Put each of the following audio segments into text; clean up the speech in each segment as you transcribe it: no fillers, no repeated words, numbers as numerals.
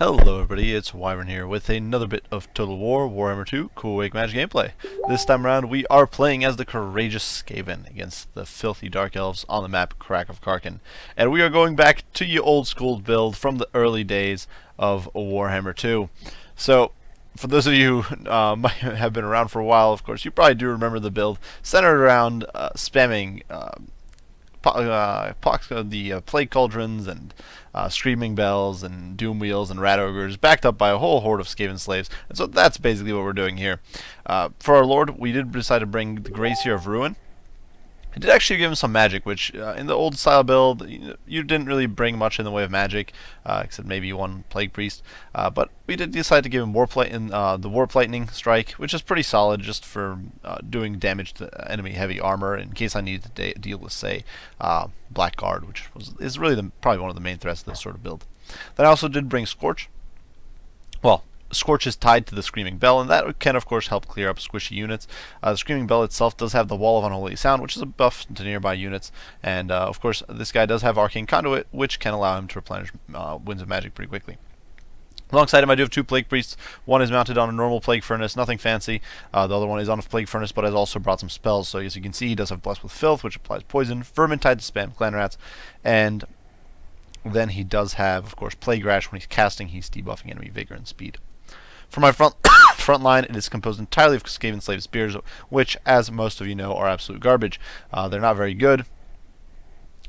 Hello everybody, it's Wyvern here with another bit of Total War Warhammer 2 Cool Wake Magic gameplay. This time around we are playing as the courageous Skaven against the filthy Dark Elves on the map Crack of Karkin. And we are going back to your old school build from the early days of Warhammer 2. So, for those of you who might have been around for a while, of course, you probably do remember the build centered around spamming the plague cauldrons and screaming bells and doom wheels and rat ogres, backed up by a whole horde of Skaven slaves. And so that's basically what we're doing here. For our lord, we did decide to bring the Gracier of Ruin. I did actually give him some magic, which in the old style build, you didn't really bring much in the way of magic, except maybe one Plague Priest. But we did decide to give him the Warp Lightning Strike, which is pretty solid just for doing damage to enemy heavy armor in case I needed to deal with, say, Blackguard, which is really probably one of the main threats of this sort of build. Then I also did bring Scorch. Well, Scorch is tied to the Screaming Bell, and that can of course help clear up squishy units. The Screaming Bell itself does have the Wall of Unholy Sound, which is a buff to nearby units, and of course this guy does have Arcane Conduit, which can allow him to replenish Winds of Magic pretty quickly. Alongside him I do have two Plague Priests. One is mounted on a normal Plague Furnace, nothing fancy. The other one is on a Plague Furnace, but has also brought some spells. So as you can see, he does have Blessed with Filth, which applies poison, Vermin tied to spam Clan Rats, and then he does have, of course, Plague Rash. When he's casting, he's debuffing enemy vigor and speed. For my front line, it is composed entirely of Skaven Slave Spears, which, as most of you know, are absolute garbage. They're not very good.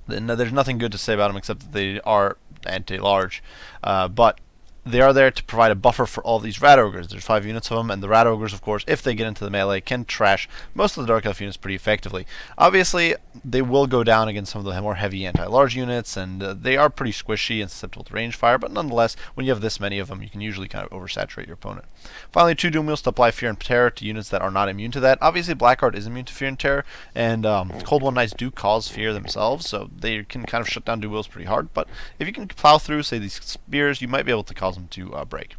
There's nothing good to say about them except that they are anti-large. But they are there to provide a buffer for all these Rat Ogres. There's 5 units of them, and the Rat Ogres, of course, if they get into the melee, can trash most of the Dark Elf units pretty effectively. Obviously, they will go down against some of the more heavy anti-large units, and they are pretty squishy and susceptible to range fire, but nonetheless, when you have this many of them, you can usually kind of oversaturate your opponent. Finally, 2 Doom Wheels to apply Fear and Terror to units that are not immune to that. Obviously, Blackguard is immune to Fear and Terror, and Cold One Knights do cause fear themselves, so they can kind of shut down Doom Wheels pretty hard, but if you can plow through, say, these spears, you might be able to cause them to break.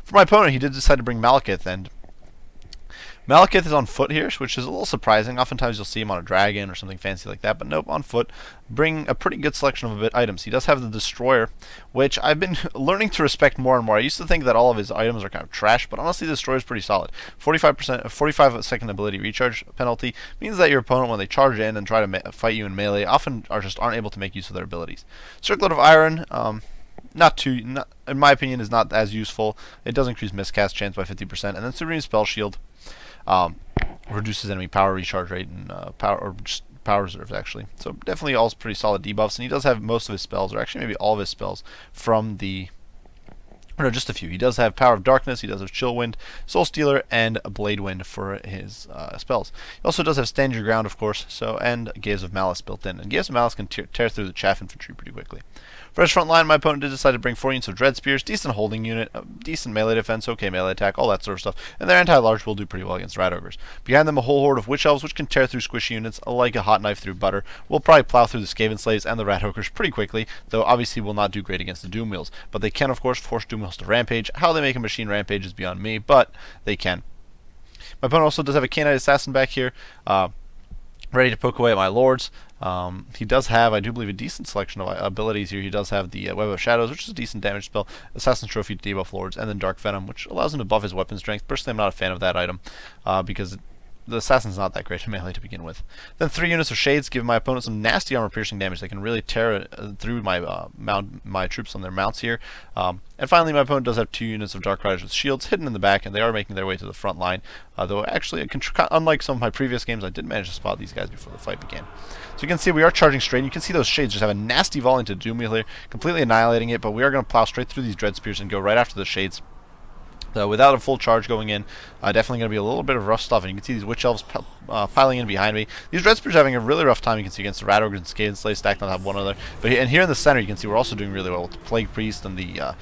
For my opponent, he did decide to bring Malekith, and Malekith is on foot here, which is a little surprising. Oftentimes you'll see him on a dragon or something fancy like that, but nope, on foot. Bring a pretty good selection of items. He does have the Destroyer, which I've been learning to respect more and more. I used to think that all of his items are kind of trash, but honestly the Destroyer is pretty solid. 45% ability recharge penalty means that your opponent, when they charge in and try to fight you in melee, often aren't able to make use of their abilities. Circlet of Iron, in my opinion, is not as useful. It does increase miscast chance by 50%, and then Supreme Spell Shield reduces enemy power recharge rate and power reserves actually. So definitely all pretty solid debuffs, and he does have most of his spells, or actually maybe all of his spells, from the. No, just a few. He does have Power of Darkness, he does have Chill Wind, Soul Stealer, and Blade Wind for his spells. He also does have Stand Your Ground, of course, and Gaze of Malice built in. And Gaze of Malice can tear through the chaff infantry pretty quickly. For his front line, my opponent did decide to bring 4 units of Dread Spears, decent holding unit, decent melee defense, okay melee attack, all that sort of stuff, and their anti-large will do pretty well against Rat Ogres. Behind them, a whole horde of Witch Elves, which can tear through squishy units like a hot knife through butter. Will probably plow through the Skaven Slaves and the Rat Ogres pretty quickly, though obviously will not do great against the Doom Wheels. But they can, of course, force Doom Wheels to rampage. How they make a machine rampage is beyond me, but they can. My opponent also does have a Canine Assassin back here, ready to poke away at my lords. He does have, I do believe, a decent selection of abilities here. He does have the Web of Shadows, which is a decent damage spell, Assassin's Trophy to debuff lords, and then Dark Venom, which allows him to buff his weapon strength. Personally, I'm not a fan of that item, because the Assassin's not that great in melee to begin with. Then 3 units of Shades give my opponent some nasty armor-piercing damage. They can really tear through my troops on their mounts here. And finally, my opponent does have 2 units of Dark Riders with shields hidden in the back, and they are making their way to the front line. Though actually, unlike some of my previous games, I did manage to spot these guys before the fight began. So you can see we are charging straight, and you can see those Shades just have a nasty volley into Doom Wheel here, completely annihilating it, but we are going to plow straight through these Dread Spears and go right after the Shades. Without a full charge going in, definitely going to be a little bit of rough stuff, and you can see these Witch Elves piling in behind me. These Dread Spears are having a really rough time, you can see, against the Rat Ogres and Skaven Slaves stacked on top of one another. And here in the center, you can see we're also doing really well with the Plague Priest and the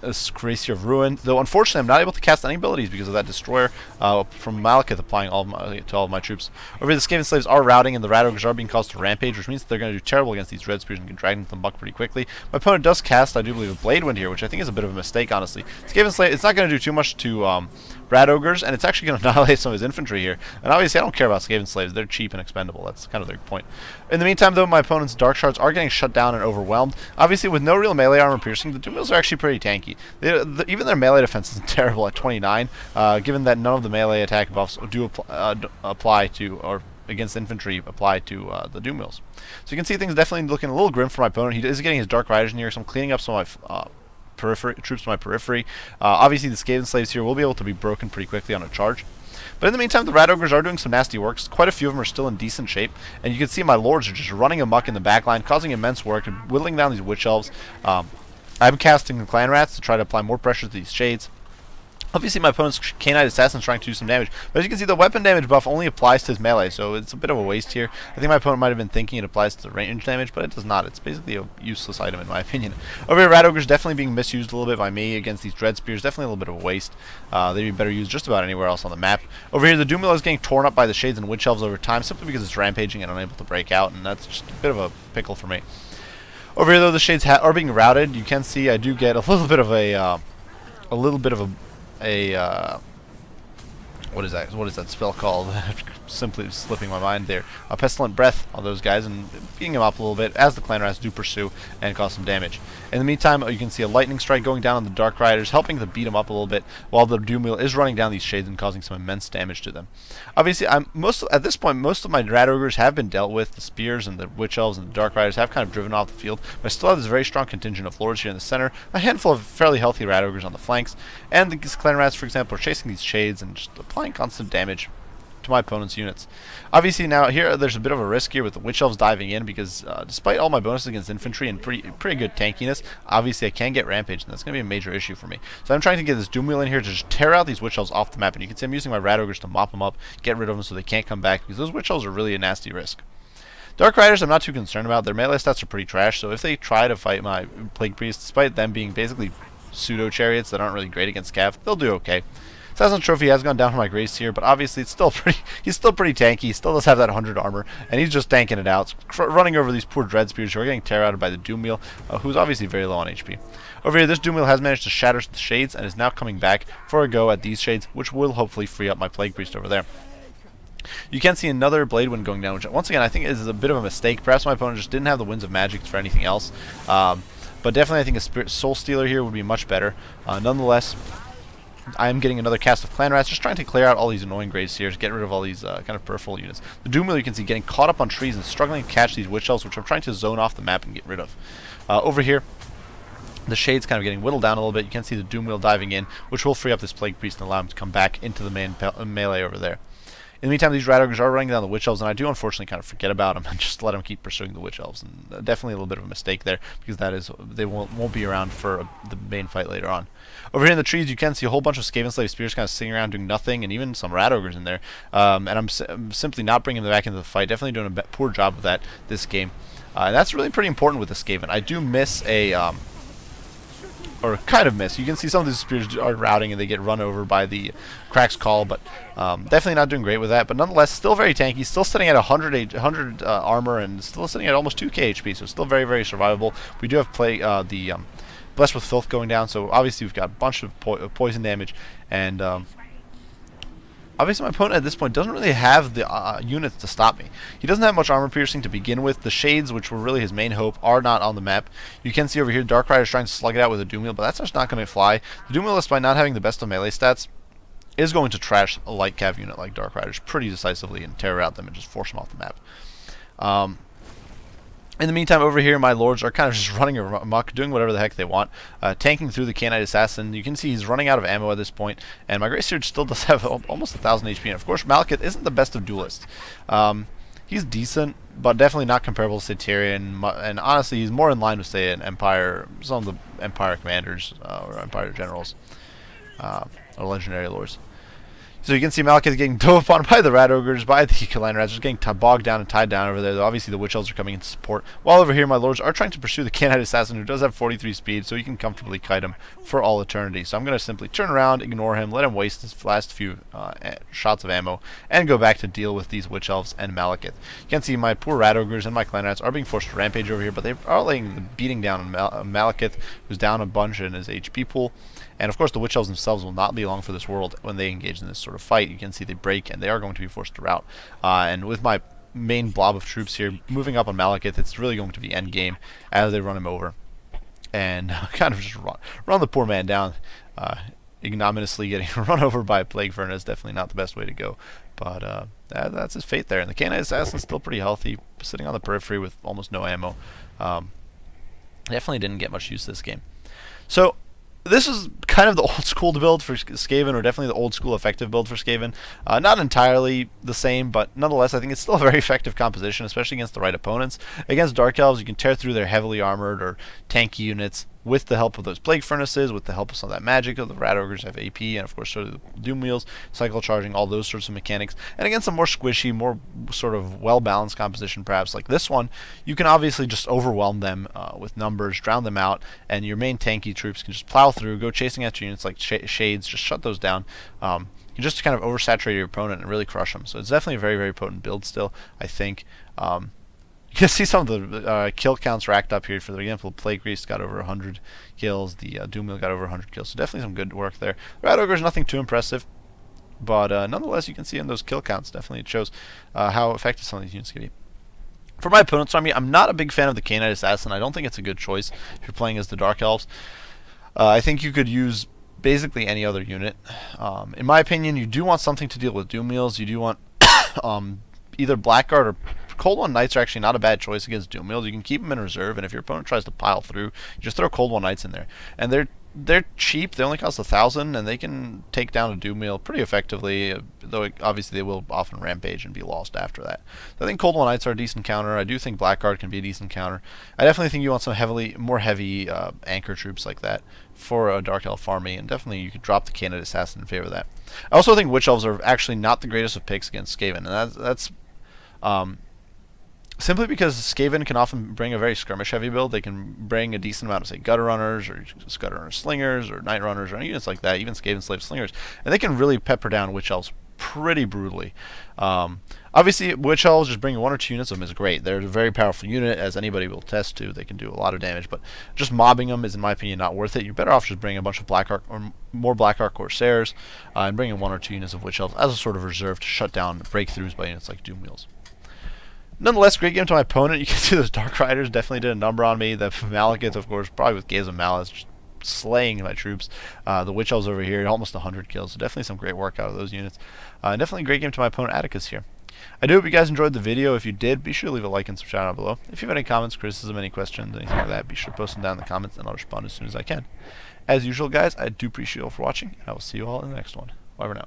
Gracier of Ruin, though unfortunately I'm not able to cast any abilities because of that Destroyer from Malekith applying to all of my troops. Over here, the Skaven Slaves are routing, and the Rat Ogres are being caused to rampage, which means that they're going to do terrible against these Dread Spears and can drag them to the buck pretty quickly. My opponent does cast, I do believe, a Blade Wind here, which I think is a bit of a mistake, honestly. Skaven Slave, it's not going to do too much to Rat Ogres, and it's actually going to annihilate some of his infantry here. And obviously, I don't care about Skaven slaves. They're cheap and expendable. That's kind of their point. In the meantime, though, my opponent's Dark Shards are getting shut down and overwhelmed. Obviously, with no real melee armor piercing, the Doom Wheels are actually pretty tanky. Even their melee defense isn't terrible at 29, given that none of the melee attack buffs do apply to, or against infantry apply to the Doom Wheels. So you can see things definitely looking a little grim for my opponent. He is getting his Dark Riders in here, so I'm cleaning up some of my troops to my periphery. Obviously, the Skaven slaves here will be able to be broken pretty quickly on a charge. But in the meantime, the Rat Ogres are doing some nasty works. Quite a few of them are still in decent shape, and you can see my Lords are just running amok in the backline, causing immense work and whittling down these Witch Elves. I'm casting the Clan Rats to try to apply more pressure to these Shades. Obviously, my opponent's Canine Assassin is trying to do some damage, but as you can see, the weapon damage buff only applies to his melee, so it's a bit of a waste here. I think my opponent might have been thinking it applies to the range damage, but it does not. It's basically a useless item, in my opinion. Over here, Rat Ogre is definitely being misused a little bit by me against these Dread Spears. Definitely a little bit of a waste. They'd be better used just about anywhere else on the map. Over here, the Doom Wheel is getting torn up by the Shades and Witch Elves over time, simply because it's rampaging and unable to break out, and that's just a bit of a pickle for me. Over here, though, the Shades are being routed. You can see I do get a little bit of what is that spell called? Simply slipping my mind there. A Pestilent Breath on those guys and beating them up a little bit as the Clan Rats do pursue and cause some damage. In the meantime, you can see a Lightning Strike going down on the Dark Riders, helping to beat them up a little bit, while the Doom Wheel is running down these Shades and causing some immense damage to them. Obviously, at this point, most of my Rat Ogres have been dealt with. The Spears and the Witch Elves and the Dark Riders have kind of driven off the field, but I still have this very strong contingent of Lords here in the center, a handful of fairly healthy Rat Ogres on the flanks, and the Clan Rats, for example, are chasing these Shades and just applying constant damage to my opponent's units. Obviously, now here there's a bit of a risk here with the Witch Elves diving in, because despite all my bonuses against infantry and pretty good tankiness, obviously I can get Rampage, and that's going to be a major issue for me. So I'm trying to get this Doom Wheel in here to just tear out these Witch Elves off the map, and you can see I'm using my Rat Ogres to mop them up, get rid of them so they can't come back, because those Witch Elves are really a nasty risk. Dark Riders I'm not too concerned about. Their melee stats are pretty trash, so if they try to fight my Plague Priests, despite them being basically pseudo-chariots that aren't really great against Cav, they'll do okay. Assassin's Trophy has gone down for my Grace here, but obviously it's still he's still pretty tanky. He still does have that 100 armor, and he's just tanking it out, running over these poor Dread Spears who are getting tear-outed by the Doom Wheel, who's obviously very low on HP. Over here, this Doom Wheel has managed to shatter the Shades and is now coming back for a go at these Shades, which will hopefully free up my Plague Priest over there. You can see another Blade Wind going down, which once again I think is a bit of a mistake. Perhaps my opponent just didn't have the Winds of Magic for anything else, but definitely I think a Soul Stealer here would be much better. Nonetheless, I am getting another cast of Clan Rats, just trying to clear out all these annoying Graves here to get rid of all these kind of peripheral units. The Doom Wheel you can see getting caught up on trees and struggling to catch these Witch Elves, which I'm trying to zone off the map and get rid of. Over here, the Shade's kind of getting whittled down a little bit. You can see the Doom Wheel diving in, which will free up this Plague Priest and allow him to come back into the main melee over there. In the meantime, these Rat Ogres are running down the Witch Elves, and I do unfortunately kind of forget about them and just let them keep pursuing the Witch Elves. And definitely a little bit of a mistake there, because they won't be around for the main fight later on. Over here in the trees, you can see a whole bunch of Skaven Slave Spears kind of sitting around doing nothing, and even some Rat Ogres in there. And I'm simply not bringing them back into the fight. Definitely doing a poor job of that this game. And that's really pretty important with the Skaven. I do miss or kind of miss. You can see some of these spears are routing and they get run over by the Crack's Call, but definitely not doing great with that. But nonetheless, still very tanky, still sitting at 100 armor and still sitting at almost 2k HP, so still very, very survivable. We do have the Blessed with Filth going down, so obviously we've got a bunch of poison damage, and obviously my opponent at this point doesn't really have the units to stop me. He doesn't have much armor piercing to begin with. The Shades, which were really his main hope, are not on the map. You can see over here Dark Rider's trying to slug it out with a Doom Wheel, but that's just not going to fly. The Doom Wheel, despite not having the best of melee stats, is going to trash a light cav unit like Dark Riders pretty decisively and tear out them and just force them off the map. In the meantime, over here, my Lords are kind of just running amok, doing whatever the heck they want, tanking through the Canine Assassin. You can see he's running out of ammo at this point, and my Grey Seer still does have almost 1,000 HP. And of course, Malekith isn't the best of duelists. He's decent, but definitely not comparable to Satirian, and honestly, he's more in line with, say, an Empire, some of the Empire commanders or Empire generals or legendary lords. So you can see Malekith getting dove upon by the Rat Ogres, by the Line Rats, just getting bogged down and tied down over there. Obviously the Witch Elves are coming in support. While over here my lords are trying to pursue the Canine Assassin, who does have 43 speed, so he can comfortably kite him for all eternity. So I'm going to simply turn around, ignore him, let him waste his last few shots of ammo, and go back to deal with these Witch Elves and Malekith. You can see my poor Rat Ogres and my Clan Rats are being forced to rampage over here, but they are laying the beating down on Malekith, who's down a bunch in his HP pool. And of course the Witch Elves themselves will not be long for this world when they engage in this sort of fight. You can see they break and they are going to be forced to rout. And with my main blob of troops here moving up on Malekith, it's really going to be end game as they run him over. And kind of just run the poor man down. Ignominiously getting run over by a Plague Furnace, definitely not the best way to go. But that's his fate there. And the Canine Assassin's still pretty healthy, sitting on the periphery with almost no ammo. Definitely didn't get much use this game. So this is kind of the old school build for Skaven, or definitely the old school effective build for Skaven. Not entirely the same, but nonetheless I think it's still a very effective composition, especially against the right opponents. Against Dark Elves, you can tear through their heavily armored or tanky units with the help of those Plague Furnaces, with the help of some of that magic. The Rat Ogres have AP, and of course so do the Doom Wheels, cycle charging, all those sorts of mechanics. And against a more squishy, more sort of well-balanced composition perhaps like this one, you can obviously just overwhelm them with numbers, drown them out, and your main tanky troops can just plow through, go chasing after units like Shades, just shut those down. You just kind of oversaturate your opponent and really crush them. So it's definitely a very, very potent build still, I think. You can see some of the kill counts racked up here. For example, Plague Priest got over 100 kills. The Doom Wheel got over 100 kills. So definitely some good work there. Rat Ogre is nothing too impressive, but nonetheless, you can see in those kill counts, definitely it shows how effective some of these units can be. For my opponent's army, I'm not a big fan of the Canine Assassin. I don't think it's a good choice if you're playing as the Dark Elves. I think you could use basically any other unit. In my opinion, you do want something to deal with Doom Wheels. You do want either Blackguard or Cold One Knights are actually not a bad choice against Doom Wheels. You can keep them in reserve, and if your opponent tries to pile through, you just throw Cold One Knights in there. And they're cheap. They only cost 1,000, and they can take down a Doom Wheel pretty effectively, though obviously they will often rampage and be lost after that. So I think Cold One Knights are a decent counter. I do think Blackguard can be a decent counter. I definitely think you want some more heavy anchor troops like that for a Dark Elf army, and definitely you could drop the Canine Assassin in favor of that. I also think Witch Elves are actually not the greatest of picks against Skaven, and that's simply because Skaven can often bring a very skirmish-heavy build. They can bring a decent amount of, say, Gutter Runners, or Gutter Runner Slingers, or Night Runners, or units like that, even Skaven Slave Slingers, and they can really pepper down Witch Elves pretty brutally. Obviously, Witch Elves, just bringing 1 or 2 units of them is great. They're a very powerful unit, as anybody will attest to. They can do a lot of damage, but just mobbing them is, in my opinion, not worth it. You're better off just bringing a bunch of Blackheart or more Blackheart Corsairs, and bringing 1 or 2 units of Witch Elves as a sort of reserve to shut down breakthroughs by units like Doom Wheels. Nonetheless, great game to my opponent. You can see those Dark Riders definitely did a number on me. The Malekith, of course, probably with Gaze of Malice, just slaying my troops. The Witch Elves over here, almost 100 kills. So definitely some great work out of those units. Definitely a great game to my opponent, Atticus, here. I do hope you guys enjoyed the video. If you did, be sure to leave a like and subscribe down below. If you have any comments, criticism, any questions, anything like that, be sure to post them down in the comments, and I'll respond as soon as I can. As usual, guys, I do appreciate you all for watching, and I will see you all in the next one. Bye for now.